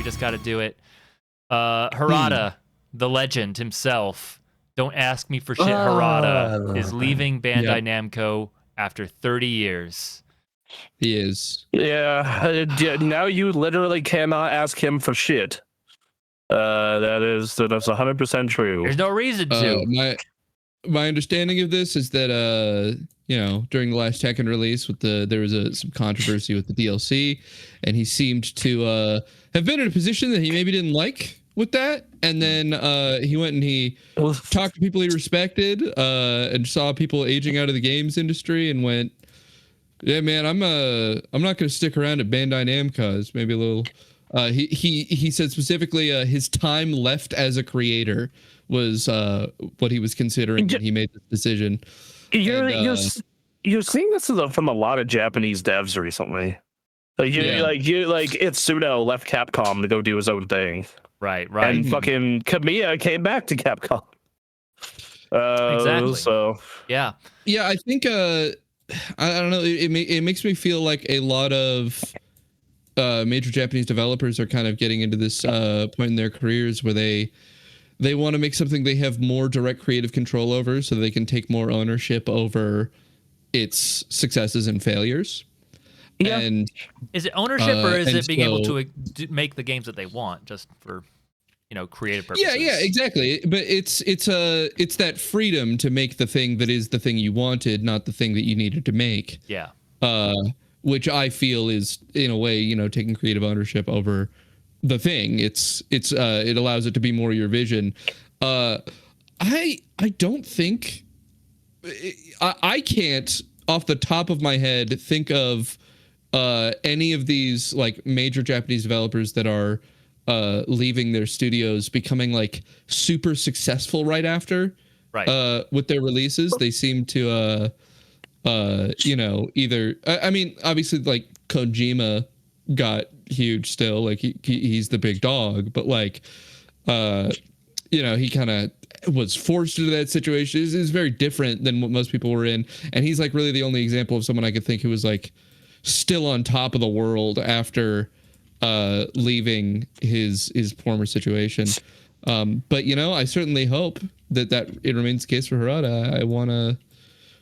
just got to do it. Harada, the legend himself. Don't ask me for shit. Harada is leaving Bandai Namco after 30 years. He is. Yeah. Now you literally cannot ask him for shit. That's 100% true. There's no reason to. My understanding of this is that during the last Tekken release there was some controversy with the DLC, and he seemed to have been in a position that he maybe didn't like with that, and then he went and he talked to people he respected and saw people aging out of the games industry and went, yeah, man, I'm not going to stick around at Bandai Namco. It's maybe a little he said specifically his time left as a creator was what he was considering when he made this decision. You're seeing this from a lot of Japanese devs recently. Like Itsuno left Capcom to go do his own thing. Right. And fucking Kamiya came back to Capcom. Exactly. So yeah, I think I don't know. It makes me feel like a lot of major Japanese developers are kind of getting into this point in their careers where they want to make something they have more direct creative control over, so they can take more ownership over its successes and failures. Yeah. And is it ownership or is it being able to make the games that they want just for creative purposes? Yeah, exactly. But it's that freedom to make the thing that is the thing you wanted, not the thing that you needed to make. Yeah. Which I feel is in a way, taking creative ownership over the thing. It allows it to be more your vision. I don't think I can't off the top of my head think of any of these like major Japanese developers that are leaving their studios becoming like super successful right after with their releases. They seem to either I mean obviously like Kojima got huge still, like he's the big dog, but like he kind of was forced into that situation. Is very different than what most people were in, and he's like really the only example of someone I could think who was like still on top of the world after leaving his former situation. But I certainly hope that it remains the case for Harada. I want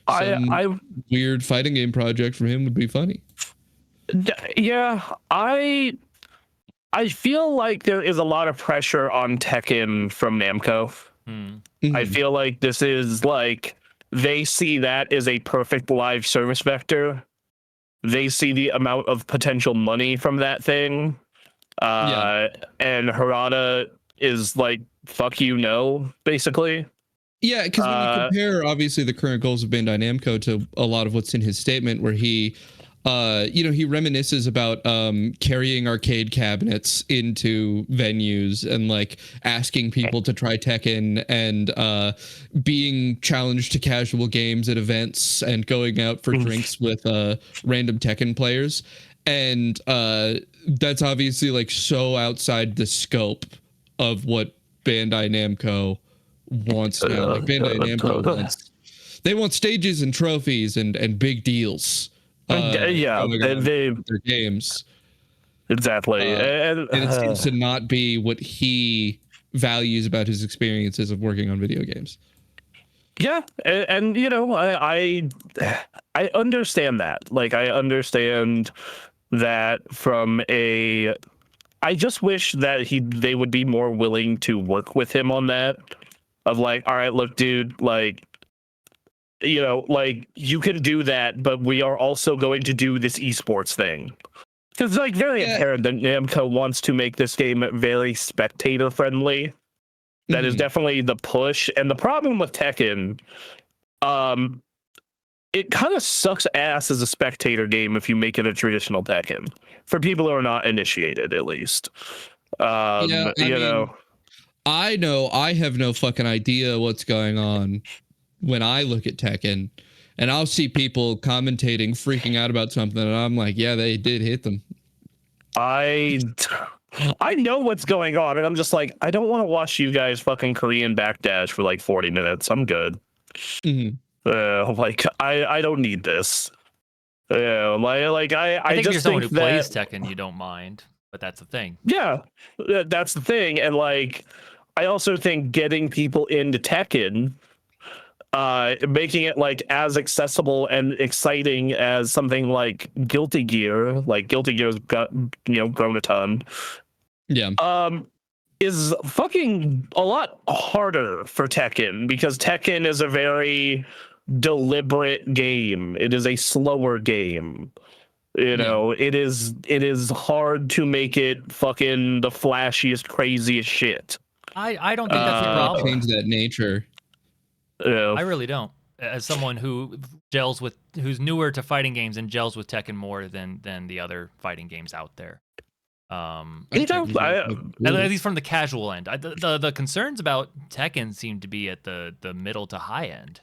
some weird fighting game project from him would be funny. Yeah, I feel like there is a lot of pressure on Tekken from Namco. Mm-hmm. I feel like this is like they see that as a perfect live service vector. They see the amount of potential money from that thing. And Harada is like, fuck you, no, basically. Yeah, because when you compare, obviously, the current goals of Bandai Namco to a lot of what's in his statement, where he reminisces about carrying arcade cabinets into venues and like asking people to try Tekken and being challenged to casual games at events and going out for drinks with random Tekken players. And that's obviously like so outside the scope of what Bandai Namco wants now. Like Bandai Namco want stages and trophies and big deals. Their games exactly, and it seems to not be what he values about his experiences of working on video games. Yeah, and I understand that. Like, I understand that from a. I just wish that they would be more willing to work with him on that. Of like, all right, look, dude, like. Like you can do that, but we are also going to do this esports thing. Because it's like very apparent that Namco wants to make this game very spectator friendly. That is definitely the push. And the problem with Tekken, it kind of sucks ass as a spectator game if you make it a traditional Tekken. For people who are not initiated, at least. I know I have no fucking idea what's going on when I look at Tekken, and I'll see people commentating, freaking out about something, and I'm like, yeah, they did hit them. I know what's going on, and I'm just like, I don't want to watch you guys fucking Korean backdash for like 40 minutes. I'm good. I don't need this. I think just you're someone who think plays Tekken, you don't mind. but that's the thing. Yeah, that's the thing. And like, I also think getting people into Tekken, making it like as accessible and exciting as something like Guilty Gear, like Guilty Gear's got, grown a ton. Yeah. Is fucking a lot harder for Tekken because Tekken is a very deliberate game. It is a slower game. It is hard to make it fucking the flashiest, craziest shit. I don't think that's the problem. Change that nature. I really don't. As someone who's newer to fighting games and gels with Tekken more than the other fighting games out there. At least from the casual end. The concerns about Tekken seem to be at the middle to high end.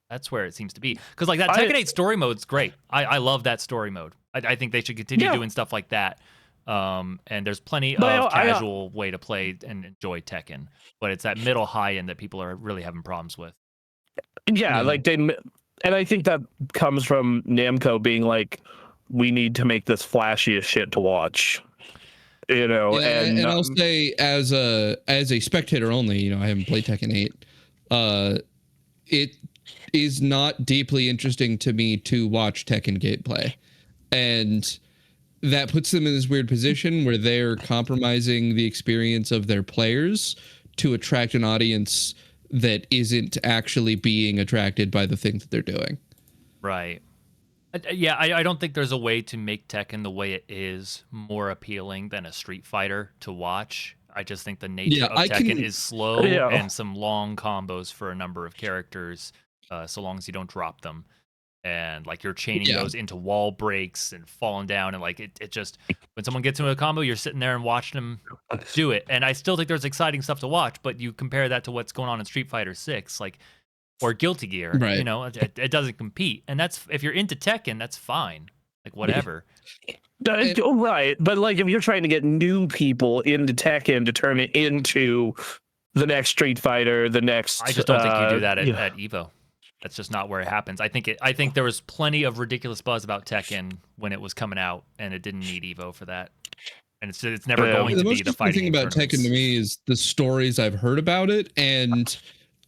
That's where it seems to be. Because like that Tekken 8 story mode's great. I love that story mode. I think they should continue doing stuff like that. And there's plenty of casual way to play and enjoy Tekken. But it's that middle high end that people are really having problems with. Yeah, like and I think that comes from Namco being like, we need to make this flashiest shit to watch. And I'll say as a spectator only, I haven't played Tekken 8. It is not deeply interesting to me to watch Tekken gameplay, and that puts them in this weird position where they're compromising the experience of their players to attract an audience that isn't actually being attracted by the things that they're doing. Right. Yeah, I don't think there's a way to make Tekken the way it is more appealing than a Street Fighter to watch. I just think the nature of Tekken is slow and some long combos for a number of characters, so long as you don't drop them. And like you're chaining those into wall breaks and falling down, and like it just, when someone gets into a combo, you're sitting there and watching them do it. And I still think there's exciting stuff to watch, but you compare that to what's going on in Street Fighter 6, like, or Guilty Gear, it doesn't compete. And that's, if you're into Tekken, that's fine. Like whatever. Right. But like if you're trying to get new people into Tekken to turn it into the next Street Fighter, the next I just don't think you do that at EVO. That's just not where it happens. I think there was plenty of ridiculous buzz about Tekken when it was coming out, and it didn't need EVO for that. And it's never going to be the fighting thing about Tekken to me is the stories I've heard about it, and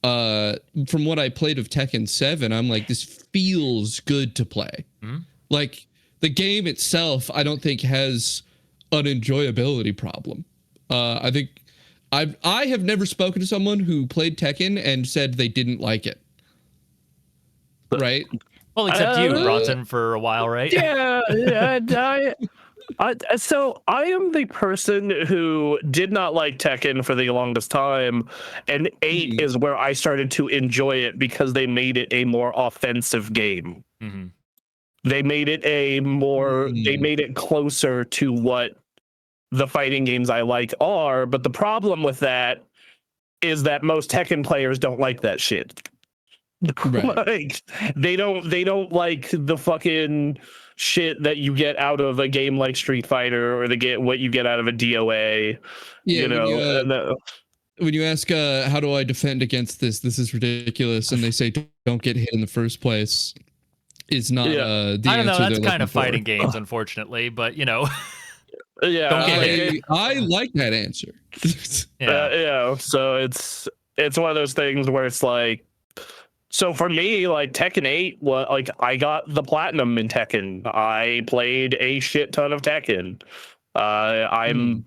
from what I played of Tekken 7, I'm like, this feels good to play. Mm-hmm. Like the game itself, I don't think has an enjoyability problem. I think I have never spoken to someone who played Tekken and said they didn't like it. Right? Well, except you, Bronson, for a while, right? Yeah. So I am the person who did not like Tekken for the longest time, and 8 is where I started to enjoy it because they made it a more offensive game. Mm-hmm. They made it they made it closer to what the fighting games I like are. But the problem with that is that most Tekken players don't like that shit. Right. Like they don't like the fucking shit that you get out of a game like Street Fighter or what you get out of a DOA. When you ask how do I defend against this is ridiculous, and they say don't get hit in the first place, is not the answer. I don't know, that's kind of fighting games, unfortunately, but Yeah, don't get hit. I like that answer. So it's one of those things where it's like, so for me, like Tekken 8, like I got the platinum in Tekken. I played a shit ton of Tekken. I'm,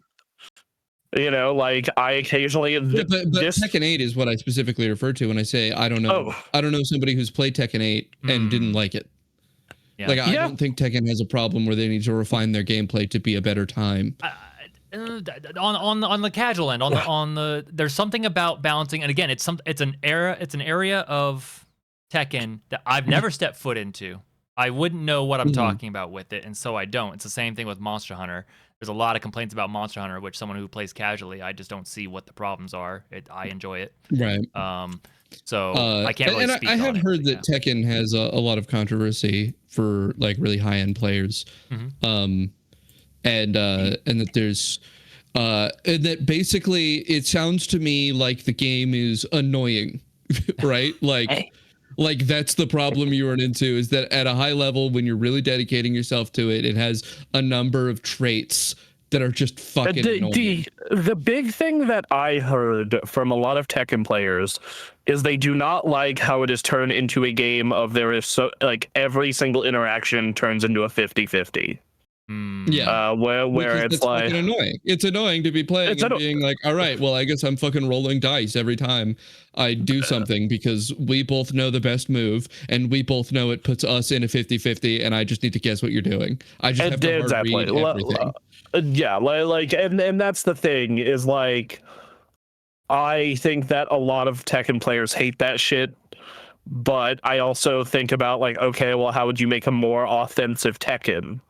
like I occasionally. But Tekken 8 is what I specifically refer to when I say I don't know. I don't know somebody who's played Tekken 8 and didn't like it. Yeah. Like I don't think Tekken has a problem where they need to refine their gameplay to be a better time. On the casual end, on the there's something about balancing, and again, it's an area of Tekken that I've never stepped foot into. I wouldn't know what I'm talking about with it, and so I don't. It's the same thing with Monster Hunter. There's a lot of complaints about Monster Hunter, which someone who plays casually, I just don't see what the problems are. I enjoy it. Right. So I can't really speak on it. I have heard that Tekken has a lot of controversy for like really high end players. Mm-hmm. And that there's and that basically it sounds to me like the game is annoying, right? Like that's the problem you run into, is that at a high level, when you're really dedicating yourself to it, it has a number of traits that are just fucking annoying. The big thing that I heard from a lot of Tekken players is they do not like how it is turned into a game of there is so like every single interaction turns into a 50-50. Yeah, where it's like fucking annoying. It's annoying to be playing and being like, all right, well, I guess I'm fucking rolling dice every time I do something because we both know the best move and we both know it puts us in a 50-50 and I just need to guess what you're doing. I just have to hard read everything. Yeah, like and that's the thing is like I think that a lot of Tekken players hate that shit, but I also think about like, okay, well, how would you make a more offensive Tekken?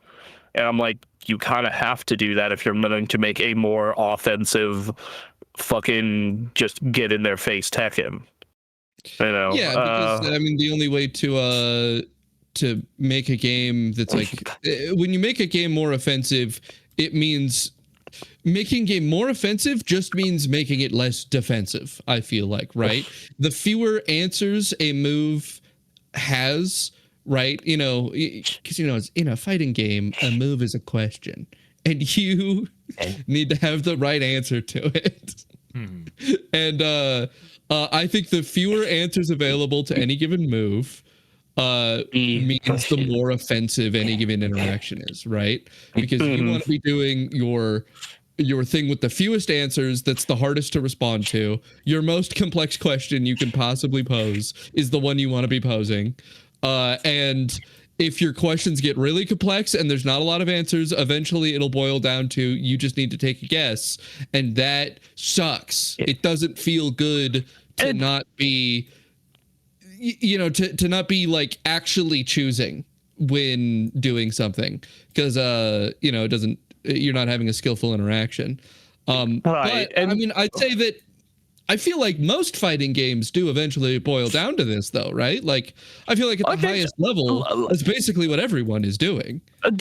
And I'm like, you kind of have to do that if you're going to make a more offensive, fucking just get in their face Tekken. You know? Yeah, because I mean, the only way to make a game that's like when you make a game more offensive, it means making game more offensive just means making it less defensive. I feel like, right? The fewer answers a move has. Right, because it's in a fighting game, a move is a question, and you need to have the right answer to it. And I think the fewer answers available to any given move means the more offensive any given interaction is. Right, because you want to be doing your thing with the fewest answers. That's the hardest to respond to. Your most complex question you can possibly pose is the one you want to be posing. And if your questions get really complex and there's not a lot of answers, eventually it'll boil down to you just need to take a guess. And that sucks. It doesn't feel good to not be, to not be like actually choosing when doing something because, it doesn't, you're not having a skillful interaction. Right. But I mean, I'd say that I feel like most fighting games do eventually boil down to this, though, right? Like, I feel like at the highest level, that's basically what everyone is doing.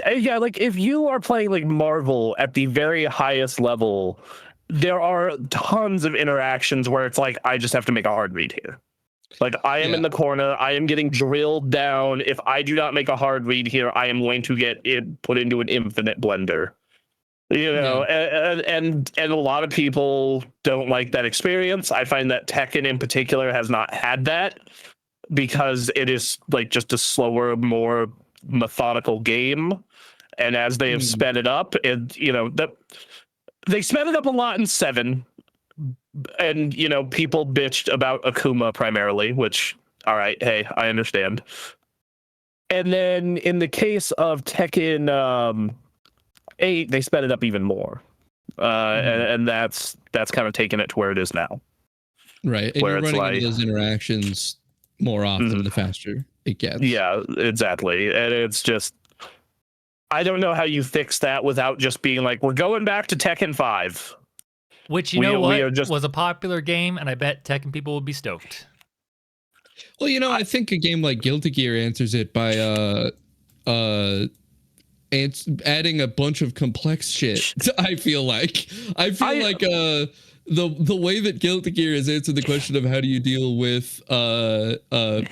Yeah, like if you are playing like Marvel at the very highest level, there are tons of interactions where it's like, I just have to make a hard read here. Like, I am in the corner, I am getting drilled down. If I do not make a hard read here, I am going to get it put into an infinite blender. And a lot of people don't like that experience. I find that Tekken in particular has not had that because it is like just a slower, more methodical game. And as they have sped it up, they sped it up a lot in 7. And, people bitched about Akuma primarily, which, all right, hey, I understand. And then in the case of Tekken 8, they sped it up even more, and that's kind of taken it to where it is now. Right, and where you're running into those interactions more often the faster it gets. Yeah, exactly, and it's just I don't know how you fix that without just being like, we're going back to Tekken 5. Which, was a popular game, and I bet Tekken people would be stoked. Well, I think a game like Guilty Gear answers it by adding a bunch of complex shit. I feel like the way that Guilty Gear has answered the question of how do you deal with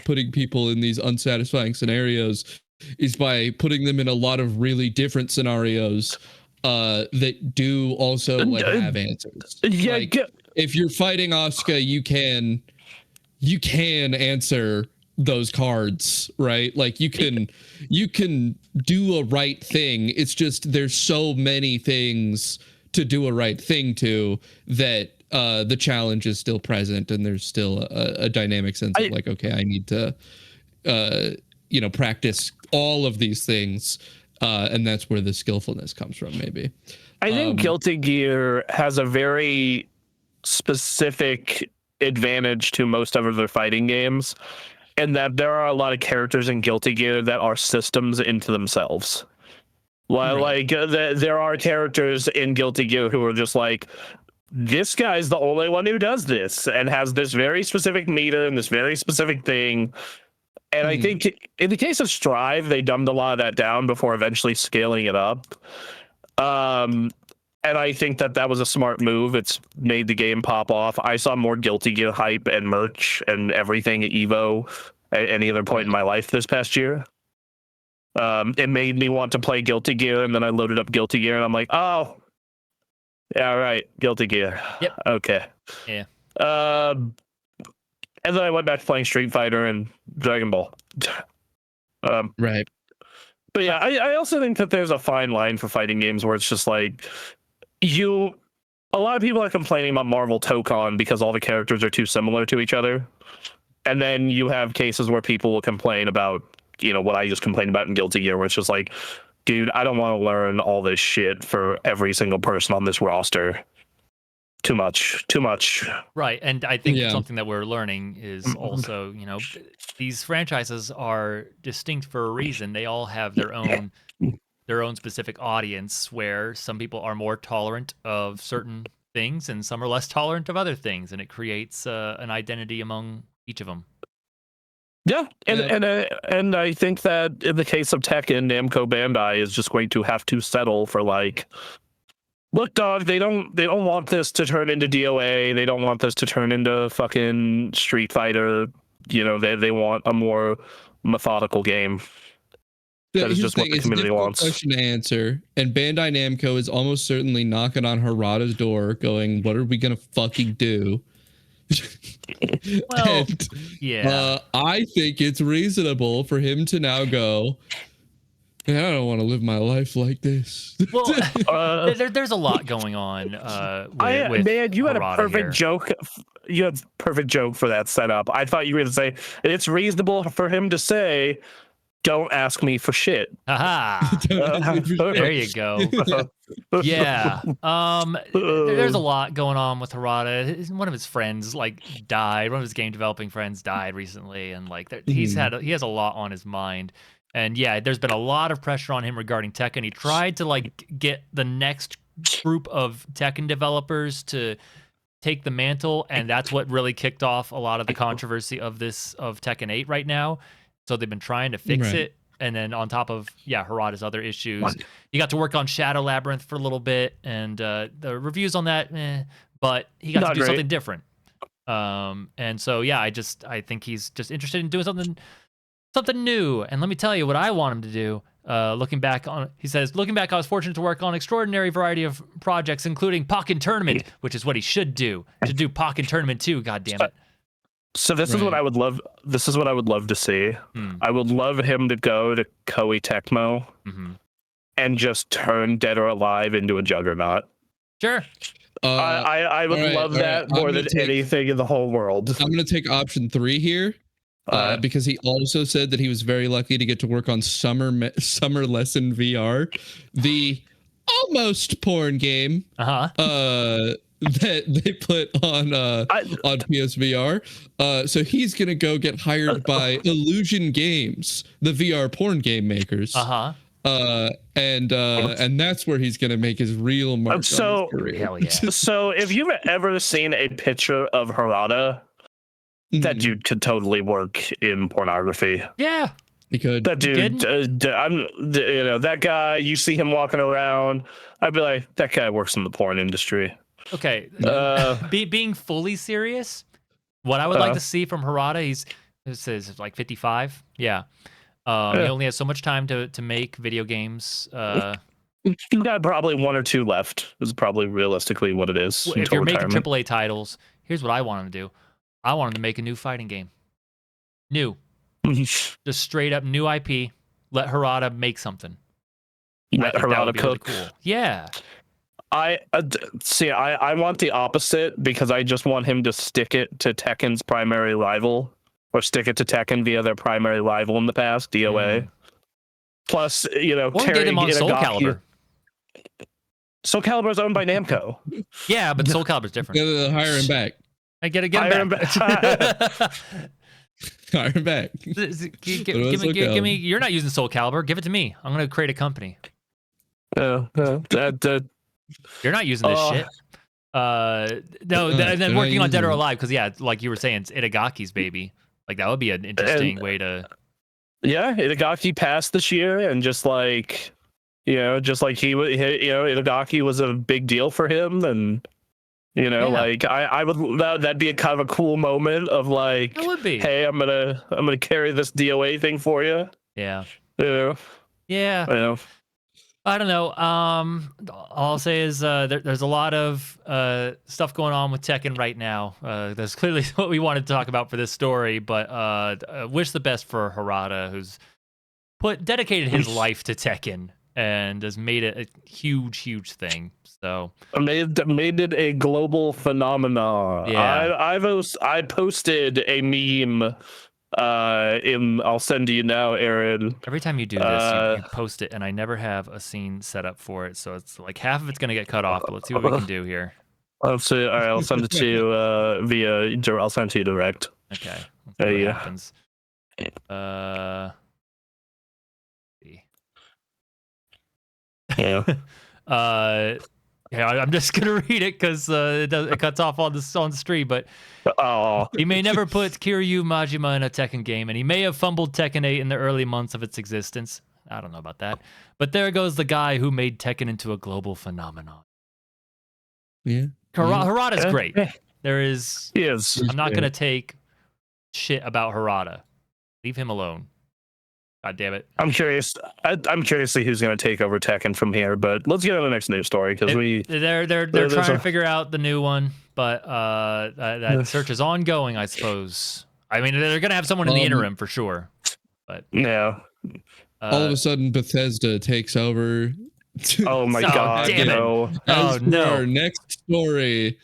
putting people in these unsatisfying scenarios is by putting them in a lot of really different scenarios that do also have answers. Yeah, like, if you're fighting Asuka, you can answer those cards, right? Like you can do a right thing. It's just there's so many things to do a right thing to that the challenge is still present and there's still a dynamic sense of like, okay, I need to practice all of these things, and that's where the skillfulness comes from, maybe. I think Guilty Gear has a very specific advantage to most other fighting games, and that there are a lot of characters in Guilty Gear that are systems into themselves. Well, right. Like there are characters in Guilty Gear who are just like, this guy's the only one who does this and has this very specific meter and this very specific thing. And I think in the case of Strive, they dumbed a lot of that down before eventually scaling it up. And I think that was a smart move. It's made the game pop off. I saw more Guilty Gear hype and merch and everything at EVO at any other point in my life this past year. It made me want to play Guilty Gear, and then I loaded up Guilty Gear, and I'm like, oh, Yeah, right. Guilty Gear. Yep. Okay. Yeah. And then I went back to playing Street Fighter and Dragon Ball. Right. But yeah, I also think that there's a fine line for fighting games where it's just like a lot of people are complaining about Marvel Tokon because all the characters are too similar to each other. And then you have cases where people will complain about, what I just complained about in Guilty Gear, where it's just like, dude, I don't want to learn all this shit for every single person on this roster. Too much. Right. And I think something that we're learning is also, these franchises are distinct for a reason. They all have their own specific audience, where some people are more tolerant of certain things and some are less tolerant of other things, and it creates an identity among each of them. Yeah, and I think that in the case of Tekken, Namco Bandai is just going to have to settle for like, look, dog, they don't want this to turn into DOA. They don't want this to turn into fucking Street Fighter. They want a more methodical game. That is just what the community wants. Question to answer, and Bandai Namco is almost certainly knocking on Harada's door, going, "What are we gonna fucking do?" Well, I think it's reasonable for him to now go, I don't want to live my life like this. Well, there's a lot going on. With you had Harada a perfect here. joke. You had a perfect joke for that setup. I thought you were going to say it's reasonable for him to say, "Don't ask me for shit." Aha! There you go. Yeah. There's a lot going on with Harada. One of his friends died. One of his game developing friends died recently, and he has a lot on his mind. And yeah, there's been a lot of pressure on him regarding Tekken. He tried to get the next group of Tekken developers to take the mantle, and that's what really kicked off a lot of the controversy of Tekken 8 right now. So they've been trying to fix it. And then on top of, Harada's other issues, he got to work on Shadow Labyrinth for a little bit, and the reviews on that, but he got to do something different. And so, I think he's just interested in doing something new. And let me tell you what I want him to do. He says, looking back, I was fortunate to work on an extraordinary variety of projects, including Pokken Tournament, which is what he should do. To do Pokken Tournament 2, God damn it. So this is what I would love. This is what I would love to see. I would love him to go to Koei Tecmo and just turn Dead or Alive into a juggernaut. Sure. I would love that more than anything in the whole world. I'm going to take option 3 here. Because he also said that he was very lucky to get to work on Summer Lesson VR, the almost porn game that they put on PSVR. So he's gonna go get hired by Illusion Games, the VR porn game makers. And that's where he's gonna make his real mark. On his career. Hell yeah. So if you've ever seen a picture of Harada, that dude could totally work in pornography. Yeah, he could. That dude, that guy. You see him walking around, I'd be like, that guy works in the porn industry. Okay. Being fully serious, what I would like to see from Harada, this is 55. Yeah. He only has so much time to make video games. He's got probably 1 or 2 left. Is probably realistically what it is. Well, if you're making AAA titles, here's what I want him to do. I want him to make a new fighting game. New. Just straight up new IP. Let Harada make something. Let Harada cook. Really cool. Yeah. I want the opposite, because I just want him to stick it to Tekken's primary rival, or stick it to Tekken via their primary rival in the past, DOA. Plus, or get him on Soul Calibur. Soul Calibur is owned by Namco. Yeah, but Soul Calibur is different. Hire him back. I get him back. Hire him back. Give me. You're not using Soul Calibur. Give it to me. I'm gonna create a company. You're not using this shit. And then working on Dead or Alive, because like you were saying, it's Itagaki's baby. That would be an interesting way to. Yeah, Itagaki passed this year, and just like Itagaki was a big deal for him, and. I would. That'd be a kind of a cool moment of it would be. Hey, I'm gonna carry this DOA thing for you. Yeah. Yeah. Yeah. I don't know. All I'll say is there's a lot of stuff going on with Tekken right now. That's clearly what we wanted to talk about for this story, but wish the best for Harada, who's dedicated his life to Tekken and has made it a huge thing. So made it a global phenomenon. Yeah. I posted a meme. I'll send to you now, Aaron. Every time you do this, you post it, and I never have a scene set up for it, so it's like half of it's gonna get cut off. But let's see what we can do here. I'll send it to you I'll send it to you direct. Okay. Let's see what happens. Yeah. Yeah, I'm just gonna read it because it cuts off on the stream. But he may never put Kiryu Majima in a Tekken game, and he may have fumbled Tekken 8 in the early months of its existence. I don't know about that, but there goes the guy who made Tekken into a global phenomenon. Yeah, Harada's great. There is. He is. I'm not gonna take shit about Harada. Leave him alone. God damn it! I'm curious. I'm curious to see who's going to take over Tekken from here. But let's get on the next news story because they're trying to figure out the new one, but that search is ongoing, I suppose. I mean, they're going to have someone in the interim for sure. But yeah, all of a sudden Bethesda takes over. Oh my god! Damn it. No! Oh no! Our next story.